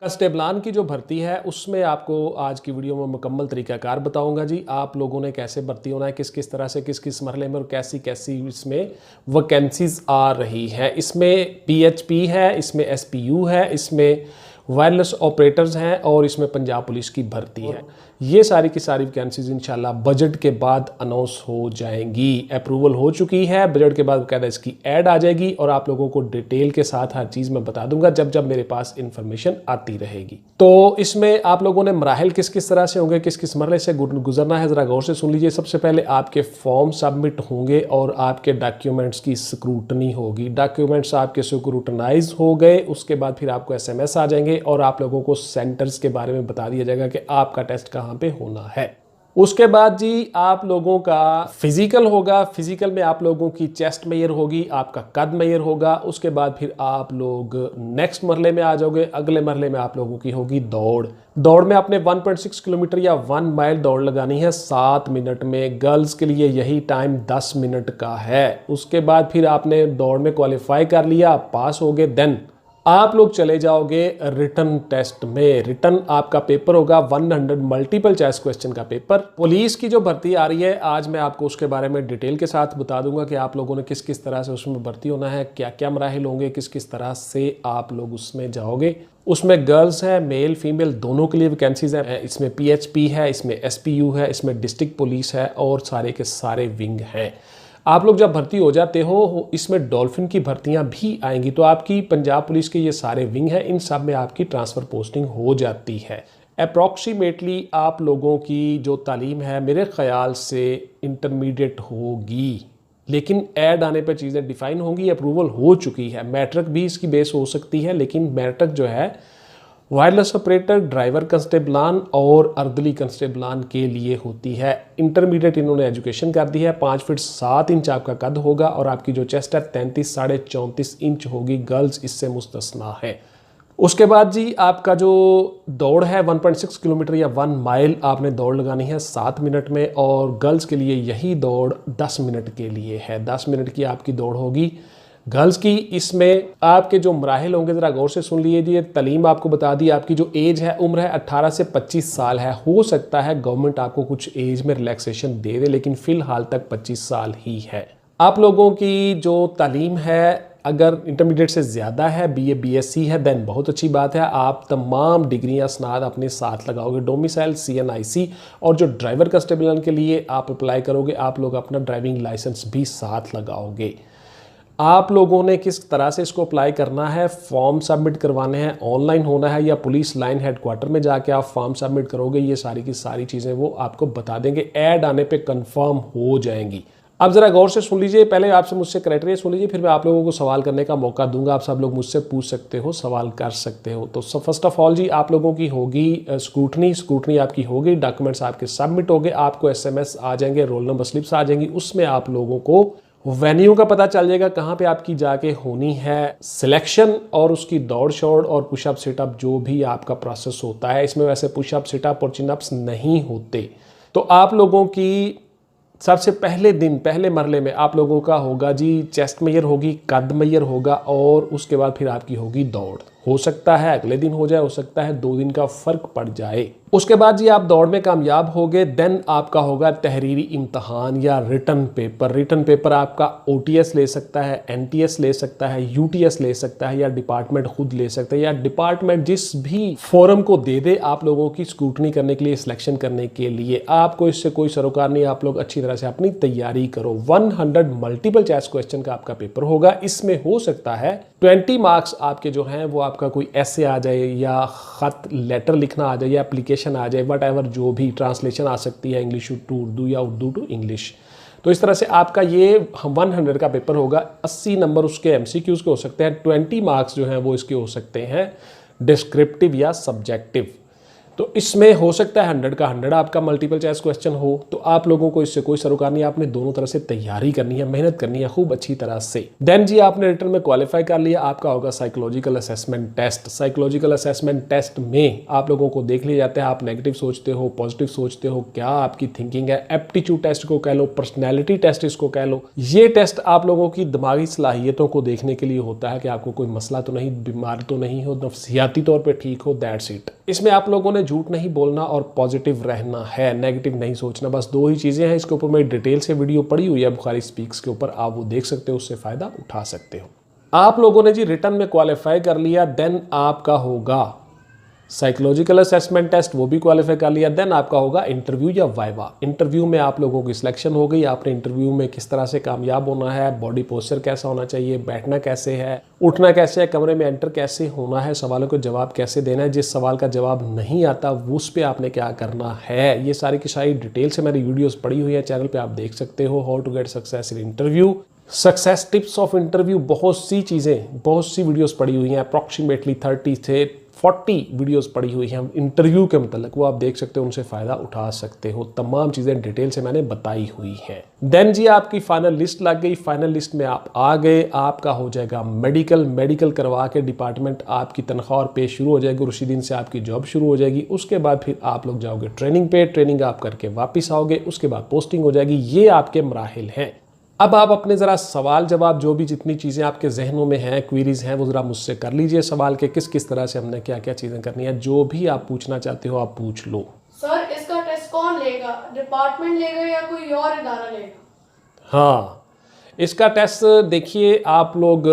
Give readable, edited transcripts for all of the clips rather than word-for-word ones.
कांस्टेबलान की जो भर्ती है उसमें आपको आज की वीडियो में मुकम्मल तरीकाकार बताऊंगा जी। आप लोगों ने कैसे भर्ती होना है, किस किस तरह से, किस किस मरहले में और कैसी कैसी इसमें वैकेंसीज आ रही हैं। इसमें पीएचपी है, इसमें एसपीयू है, इसमें वायरलेस ऑपरेटर्स हैं और इसमें पंजाब पुलिस की भर्ती है। ये सारी की सारी वैकेंसीज इंशाल्लाह बजट के बाद अनाउंस हो जाएंगी। अप्रूवल हो चुकी है, बजट के बाद बाकायदा इसकी ऐड आ जाएगी और आप लोगों को डिटेल के साथ हर चीज़ मैं बता दूंगा जब जब मेरे पास इंफॉर्मेशन आती रहेगी। तो इसमें आप लोगों ने मराहिल किस किस तरह से होंगे, किस किस मरहले से गुजरना है, ज़रा गौर से सुन लीजिए। सबसे पहले आपके फॉर्म सबमिट होंगे और आपके डॉक्यूमेंट्स की स्क्रूटनी होगी। डॉक्यूमेंट्स आपके स्क्रूटनाइज हो गए, उसके बाद फिर आपको एसएमएस आ जाएंगे और आप लोगों को सेंटर्स के बारे में बता दिया जाएगा कि आपका टेस्ट कहाँ पे होना है। उसके बाद जी आप लोगों का फिजिकल होगा। फिजिकल में आप लोगों की चेस्ट मेजर होगी, आपका कद मेजर होगा। उसके बाद फिर आप लोग नेक्स्ट मरहले में आ जाओगे। अगले मरहले में आप लोगों की होगी दौड़। दौड़ में आपने 1.6 किलोमीटर या 1 माइल दौड़ लगानी है 7 मिनट में। गर्ल्स के लिए यही टाइम 10 मिनट का है। उसके बाद फिर आपने दौड़ में क्वालिफाई कर लिया, पास हो गए, देन आप लोग चले जाओगे रिटन टेस्ट में। रिटन आपका पेपर होगा 100 मल्टीपल चॉइस क्वेश्चन का पेपर। पुलिस की जो भर्ती आ रही है आज मैं आपको उसके बारे में डिटेल के साथ बता दूंगा कि आप लोगों ने किस किस तरह से उसमें भर्ती होना है, क्या क्या मराहिल होंगे, किस किस तरह से आप लोग उसमें जाओगे। उसमें गर्ल्स है, मेल फीमेल दोनों के लिए वैकेंसीज है। इसमें पीएचपी है, इसमें एसपीयू है, इसमें डिस्ट्रिक्ट पुलिस है और सारे के सारे विंग हैं। आप लोग जब भर्ती हो जाते हो इसमें डॉल्फिन की भर्तियां भी आएंगी। तो आपकी पंजाब पुलिस के ये सारे विंग हैं, इन सब में आपकी ट्रांसफ़र पोस्टिंग हो जाती है। अप्रॉक्सीमेटली आप लोगों की जो तालीम है मेरे ख्याल से इंटरमीडिएट होगी, लेकिन ऐड आने पर चीज़ें डिफ़ाइन होंगी। अप्रूवल हो चुकी है। मैट्रिक भी इसकी बेस हो सकती है, लेकिन मैट्रिक जो है वायरलेस ऑपरेटर, ड्राइवर कंस्टेबलान और अर्दली कंस्टेबलान के लिए होती है। इंटरमीडिएट इन्होंने एजुकेशन कर दी है। 5 फीट 7 इंच आपका कद होगा और आपकी जो चेस्ट है 33 साढ़े 34 इंच होगी। गर्ल्स इससे मुस्तस्ना है। उसके बाद जी आपका जो दौड़ है 1.6 किलोमीटर या 1 माइल आपने दौड़ लगानी है 7 मिनट में और गर्ल्स के लिए यही दौड़ 10 मिनट के लिए है। 10 मिनट की आपकी दौड़ होगी गर्ल्स की। इसमें आपके जो मराहिल होंगे ज़रा गौर से सुन लीजिए। तलीम आपको बता दी, आपकी जो एज है उम्र है 18 से 25 साल है। हो सकता है गवर्नमेंट आपको कुछ एज में रिलैक्सेशन दे दे, लेकिन फ़िलहाल तक 25 साल ही है। आप लोगों की जो तालीम है अगर इंटरमीडिएट से ज़्यादा है, बीए बीएससी है, देन बहुत अच्छी बात है। आप तमाम डिग्रियां स्नात अपने साथ लगाओगे। डोमिसाइल सीएनआईसी और जो ड्राइवर कंस्टेबल के लिए आप अप्लाई करोगे आप लोग अपना ड्राइविंग लाइसेंस भी साथ लगाओगे। आप लोगों ने किस तरह से इसको अप्लाई करना है, फॉर्म सबमिट करवाने हैं, ऑनलाइन होना है या पुलिस लाइन हेडक्वार्टर में जाके आप फॉर्म सबमिट करोगे, ये सारी की सारी चीज़ें वो आपको बता देंगे। ऐड आने पे कंफर्म हो जाएंगी। अब ज़रा गौर से सुन लीजिए। पहले आपसे मुझसे क्राइटेरिया सुन लीजिए, फिर मैं आप लोगों को सवाल करने का मौका दूंगा। आप सब लोग मुझसे पूछ सकते हो, सवाल कर सकते हो। तो फर्स्ट ऑफ ऑल जी आप लोगों की होगी स्क्रूटनी आपकी होगी। डॉक्यूमेंट्स आपके सबमिट हो गए, आपको एसएमएस आ जाएंगे, रोल नंबर स्लिप्स आ जाएंगी। उसमें आप लोगों को वेन्यू का पता चल जाएगा कहाँ पे आपकी जाके होनी है सिलेक्शन और उसकी दौड़ शौड़ और पुशअप सिटअप जो भी आपका प्रोसेस होता है। इसमें वैसे पुशअप सिटअप और चिनअप्स नहीं होते। तो आप लोगों की सबसे पहले दिन पहले मरले में आप लोगों का होगा जी चेस्ट मेजर होगी, कद मेजर होगा और उसके बाद फिर आपकी होगी दौड़। हो सकता है अगले दिन हो जाए, हो सकता है 2 दिन का फर्क पड़ जाए। उसके बाद जी आप दौड़ में कामयाब हो गए, देन आपका होगा तहरीरी इम्तहान या रिटन पेपर। रिटन पेपर आपका ओटीएस ले सकता है, एनटीएस ले सकता है, यूटीएस ले सकता है या डिपार्टमेंट खुद ले सकता है या डिपार्टमेंट जिस भी फोरम को दे दे आप लोगों की स्क्रूटनी करने के लिए, सिलेक्शन करने के लिए। आपको इससे कोई सरोकार नहीं, आप लोग अच्छी तरह से अपनी तैयारी करो। 100 मल्टीपल चॉइस क्वेश्चन का आपका पेपर होगा। इसमें हो सकता है 20 मार्क्स आपके जो हैं वो आपका कोई ऐसे आ जाए या खत लेटर लिखना आ जाए या एप्लीकेशन आ जाए, वट एवर जो भी ट्रांसलेशन आ सकती है इंग्लिश टू उर्दू या उर्दू टू इंग्लिश। तो इस तरह से आपका ये 100 का पेपर होगा। 80 नंबर उसके एमसीक्यूज़ के हो सकते हैं। 20 मार्क्स जो हैं वो इसके हो सकते हैं डिस्क्रिप्टिव या सब्जेक्टिव। तो इसमें हो सकता है 100 का 100 आपका मल्टीपल चॉइस क्वेश्चन हो, तो आप लोगों को इससे कोई सरोकार नहीं है, आपने दोनों तरह से तैयारी करनी है, मेहनत करनी है खूब अच्छी तरह से। देन जी आपने रिटर्न में क्वालिफाई कर लिया, आपका होगा psychological assessment test. Psychological assessment test में आप लोगों को देख लिया जाता है आप नेगेटिव सोचते हो, पॉजिटिव सोचते हो, क्या आपकी थिंकिंग है। एप्टीट्यूड टेस्ट को कह लो, पर्सनैलिटी टेस्ट इसको कह लो। ये टेस्ट आप लोगों की दिमागी सलाहियतों को देखने के लिए होता है कि आपको कोई मसला तो नहीं, बीमार तो नहीं हो, नफ्सियाती तौर पर ठीक हो, दैट्स इट। इसमें आप लोगों ने झूठ नहीं बोलना और पॉजिटिव रहना है, नेगेटिव नहीं सोचना। बस दो ही चीज़ें हैं। इसके ऊपर मैं डिटेल से वीडियो पड़ी हुई है बुखारी स्पीक्स के ऊपर, आप वो देख सकते हो, उससे फ़ायदा उठा सकते हो। आप लोगों ने जी रिटर्न में क्वालिफाई कर लिया, देन आपका होगा साइकोलॉजिकल असेसमेंट टेस्ट, वो भी क्वालिफाई कर लिया। देन आपका होगा इंटरव्यू या वाइवा। इंटरव्यू में आप लोगों की सिलेक्शन हो गई, आपने इंटरव्यू में किस तरह से कामयाब होना है, बॉडी पोस्चर कैसा होना चाहिए, बैठना कैसे है, उठना कैसे है, कमरे में एंटर कैसे होना है, सवालों को जवाब कैसे देना है, जिस सवाल का जवाब नहीं आता उस पर आपने क्या करना है, ये सारी की सारी डिटेल से मेरी वीडियोज़ पड़ी हुई है चैनल पर, आप देख सकते हो। How to get success in interview, success tips of interview, बहुत सी चीज़ें, बहुत सी वीडियोस पड़ी हुई हैं, अप्रॉक्सीमेटली 30 से 40 वीडियोस पड़ी हुई हैं इंटरव्यू के मतलब, वो आप देख सकते हो, उनसे फ़ायदा उठा सकते हो। तमाम चीज़ें डिटेल से मैंने बताई हुई हैं। देन जी आपकी फाइनल लिस्ट लग गई, फाइनल लिस्ट में आप आ गए, आपका हो जाएगा मेडिकल करवा के डिपार्टमेंट आपकी तनख्वाह और पे शुरू हो जाएगी, और उसी दिन से आपकी जॉब शुरू हो जाएगी। उसके बाद फिर आप लोग जाओगे ट्रेनिंग पे, ट्रेनिंग आप करके वापस आओगे, उसके बाद पोस्टिंग हो जाएगी। ये आपके मराहिल हैं। अब आप अपने ज़रा सवाल जवाब जो भी जितनी चीज़ें आपके जहनों में हैं, क्वेरीज हैं, वो ज़रा मुझसे कर लीजिए सवाल के, किस किस तरह से हमने क्या क्या चीज़ें करनी है। जो भी आप पूछना चाहते हो आप पूछ लो। सर इसका टेस्ट कौन लेगा, डिपार्टमेंट लेगा या कोई और इदारा लेगा? हाँ, इसका टेस्ट देखिए, आप लोग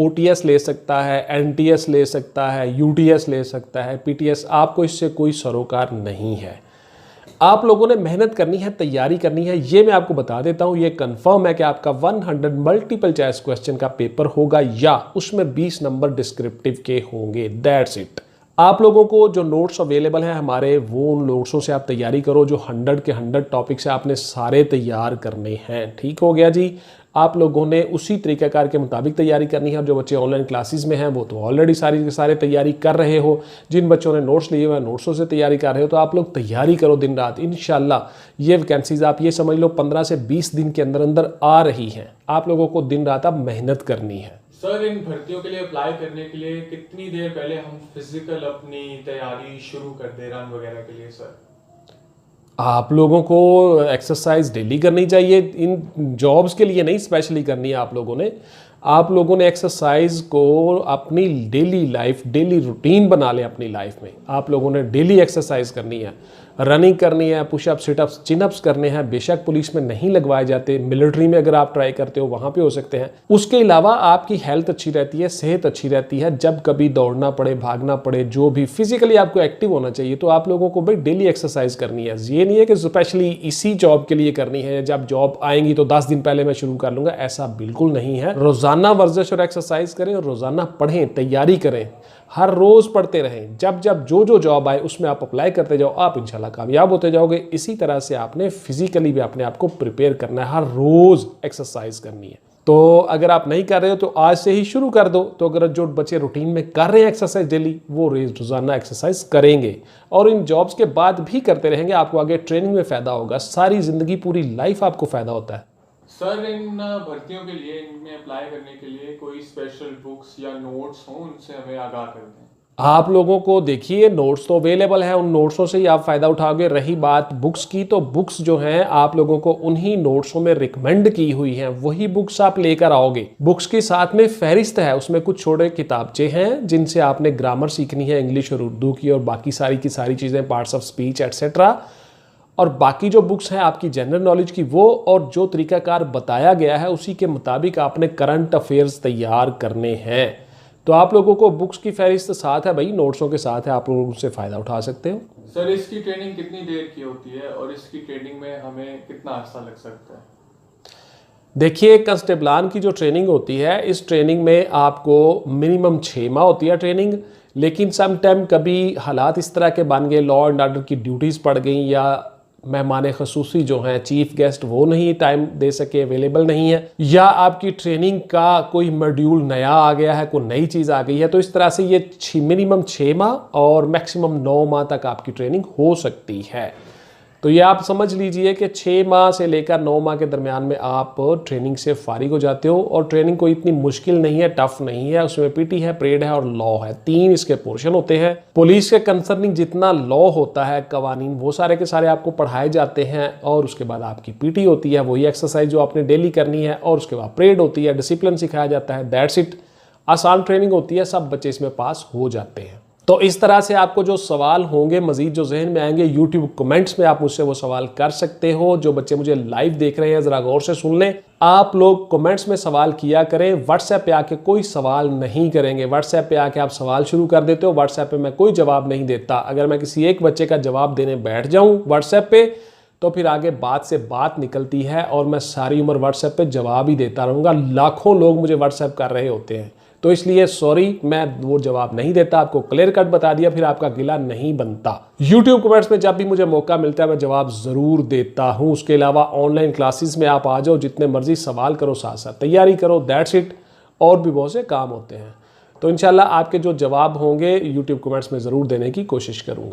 OTS ले सकता है, NTS ले सकता है, UTS ले सकता है, PTS, आपको इससे कोई सरोकार नहीं है। आप लोगों ने मेहनत करनी है, तैयारी करनी है। ये मैं आपको बता देता हूँ, ये कंफर्म है कि आपका 100 मल्टीपल चॉइस क्वेश्चन का पेपर होगा, या उसमें 20 नंबर डिस्क्रिप्टिव के होंगे, दैट्स इट। आप लोगों को जो नोट्स अवेलेबल हैं हमारे, वो उन नोट्सों से आप तैयारी करो, जो 100 के 100 टॉपिक्स आपने सारे तैयार करने हैं। ठीक हो गया जी। आप लोगों ने उसी तरीक़ाकार के मुताबिक तैयारी करनी है। और जो बच्चे ऑनलाइन क्लासेस में हैं वो तो ऑलरेडी सारी के सारे तैयारी कर रहे हो। जिन बच्चों ने नोट्स लिए हुए हैं, नोट्सों से तैयारी कर रहे हो, तो आप लोग तैयारी करो दिन रात। इंशाल्लाह ये वैकेंसीज आप ये समझ लो 15 से 20 दिन के अंदर अंदर आ रही हैं। आप लोगों को दिन रात अब मेहनत करनी है। सर इन भर्तियों के लिए अप्लाई करने के लिए कितनी देर पहले हम फिजिकल अपनी तैयारी शुरू कर दे, रन वगैरह के लिए? सर आप लोगों को एक्सरसाइज डेली करनी चाहिए, इन जॉब्स के लिए नहीं स्पेशली करनी है। आप लोगों ने एक्सरसाइज को अपनी डेली लाइफ, डेली रूटीन बना लें अपनी लाइफ में। आप लोगों ने डेली एक्सरसाइज करनी है, रनिंग करनी है, पुशअप, सिटअप्स, चिनअप्स करने हैं। बेशक पुलिस में नहीं लगवाए जाते, मिलिट्री में अगर आप ट्राई करते हो वहाँ पे हो सकते हैं। उसके अलावा आपकी हेल्थ अच्छी रहती है, सेहत अच्छी रहती है। जब कभी दौड़ना पड़े, भागना पड़े, जो भी फिजिकली आपको एक्टिव होना चाहिए, तो आप लोगों को भाई डेली एक्सरसाइज करनी है। ये नहीं है कि स्पेशली इसी जॉब के लिए करनी है, जब जॉब आएंगी तो 10 दिन पहले मैं शुरू कर लूँगा, ऐसा बिल्कुल नहीं है। रोज़ाना वर्जिश और एक्सरसाइज करें, और रोज़ाना पढ़ें, तैयारी करें, हर रोज़ पढ़ते रहें। जब जब जो जॉब आए उसमें आप अप्लाई करते जाओ, आप इंशाल्लाह कामयाब होते जाओगे। इसी तरह से आपने फिजिकली भी अपने आप को प्रिपेयर करना है, हर रोज़ एक्सरसाइज करनी है। तो अगर आप नहीं कर रहे हो तो आज से ही शुरू कर दो। तो अगर जो बच्चे रूटीन में कर रहे हैं एक्सरसाइज डेली, वो रोज़ाना एक्सरसाइज करेंगे और इन जॉब्स के बाद भी करते रहेंगे, आपको आगे ट्रेनिंग में फ़ायदा होगा। सारी ज़िंदगी, पूरी लाइफ आपको फ़ायदा होता है। सर इन भर्तियों के लिए, इनमें अप्लाई करने के लिए कोई स्पेशल बुक्स या नोट्स हों, उनसे हमें आगाह कर दें। आप लोगों को देखिए नोट्स तो अवेलेबल है, उन नोट्सों से ही आप फ़ायदा उठाओगे। रही बात बुक्स की, तो बुक्स जो हैं आप लोगों को उन्हीं नोट्सों में रिकमेंड की हुई हैं, वही बुक्स आप लेकर आओगे। बुक्स के साथ में फहरिस्त है, उसमें कुछ छोटे किताबचे हैं जिनसे आपने ग्रामर सीखनी है, इंग्लिश और उर्दू की, और बाकी सारी की सारी चीज़ें, पार्ट्स ऑफ स्पीच एट्सेट्रा। और बाकी जो बुक्स हैं आपकी जनरल नॉलेज की, वो और जो तरीकाकार बताया गया है उसी के मुताबिक आपने करंट अफेयर्स तैयार करने हैं। तो आप लोगों को बुक्स की फहरिस्त साथ है भाई, नोट्सों के साथ है, आप लोग उससे फ़ायदा उठा सकते हो। सर इसकी ट्रेनिंग कितनी देर की होती है और इसकी ट्रेनिंग में हमें कितना अर्सा लग सकता है? देखिए कंस्टेबलान की जो ट्रेनिंग होती है, इस ट्रेनिंग में आपको मिनिमम 6 माह होती है ट्रेनिंग। लेकिन सम टाइम कभी हालात इस तरह के बन गए, लॉ एंड ऑर्डर की ड्यूटीज़ पड़ गई, या मेहमान खसूसी जो हैं, चीफ गेस्ट, वो नहीं टाइम दे सके, अवेलेबल नहीं है, या आपकी ट्रेनिंग का कोई मॉड्यूल नया आ गया है, कोई नई चीज़ आ गई है, तो इस तरह से ये मिनिमम 6 माह और मैक्सिमम 9 माह तक आपकी ट्रेनिंग हो सकती है। तो ये आप समझ लीजिए कि 6 माह से लेकर 9 माह के दरमियान में आप ट्रेनिंग से फारिग हो जाते हो। और ट्रेनिंग कोई इतनी मुश्किल नहीं है, टफ नहीं है। उसमें पीटी है, परेड है और लॉ है, 3 इसके पोर्शन होते हैं। पुलिस के कंसर्निंग जितना लॉ होता है, कवानीन, वो सारे के सारे आपको पढ़ाए जाते हैं। और उसके बाद आपकी पीटी होती है, वही एक्सरसाइज जो आपने डेली करनी है। और उसके बाद परेड होती है, डिसिप्लिन सिखाया जाता है, दैट्स इट। आसान ट्रेनिंग होती है, सब बच्चे इसमें पास हो जाते हैं। तो इस तरह से आपको जो सवाल होंगे मज़ीद जो जहन में आएंगे, यूट्यूब कमेंट्स में आप मुझसे वो सवाल कर सकते हो। जो बच्चे मुझे लाइव देख रहे हैं ज़रा गौर से सुन लें, आप लोग कमेंट्स में सवाल किया करें। व्हाट्सएप पे आके कोई सवाल नहीं करेंगे। व्हाट्सएप पे आके आप सवाल शुरू कर देते हो, व्हाट्सएप पे मैं कोई जवाब नहीं देता। अगर मैं किसी एक बच्चे का जवाब देने बैठ जाऊँ व्हाट्सएप पे, तो फिर आगे बात से बात निकलती है और मैं सारी उम्र व्हाट्सएप पे जवाब ही देता रहूँगा। लाखों लोग मुझे व्हाट्सएप कर रहे होते हैं, तो इसलिए सॉरी, मैं वो जवाब नहीं देता। आपको क्लियर कट बता दिया, फिर आपका गिला नहीं बनता। यूट्यूब कमेंट्स में जब भी मुझे मौका मिलता है मैं जवाब ज़रूर देता हूँ। उसके अलावा ऑनलाइन क्लासेस में आप आ जाओ, जितने मर्जी सवाल करो, साथ साथ तैयारी करो, दैट्स इट। और भी बहुत से काम होते हैं। तो इंशाल्लाह आपके जो जवाब होंगे यूट्यूब कमेंट्स में ज़रूर देने की कोशिश करूँगा।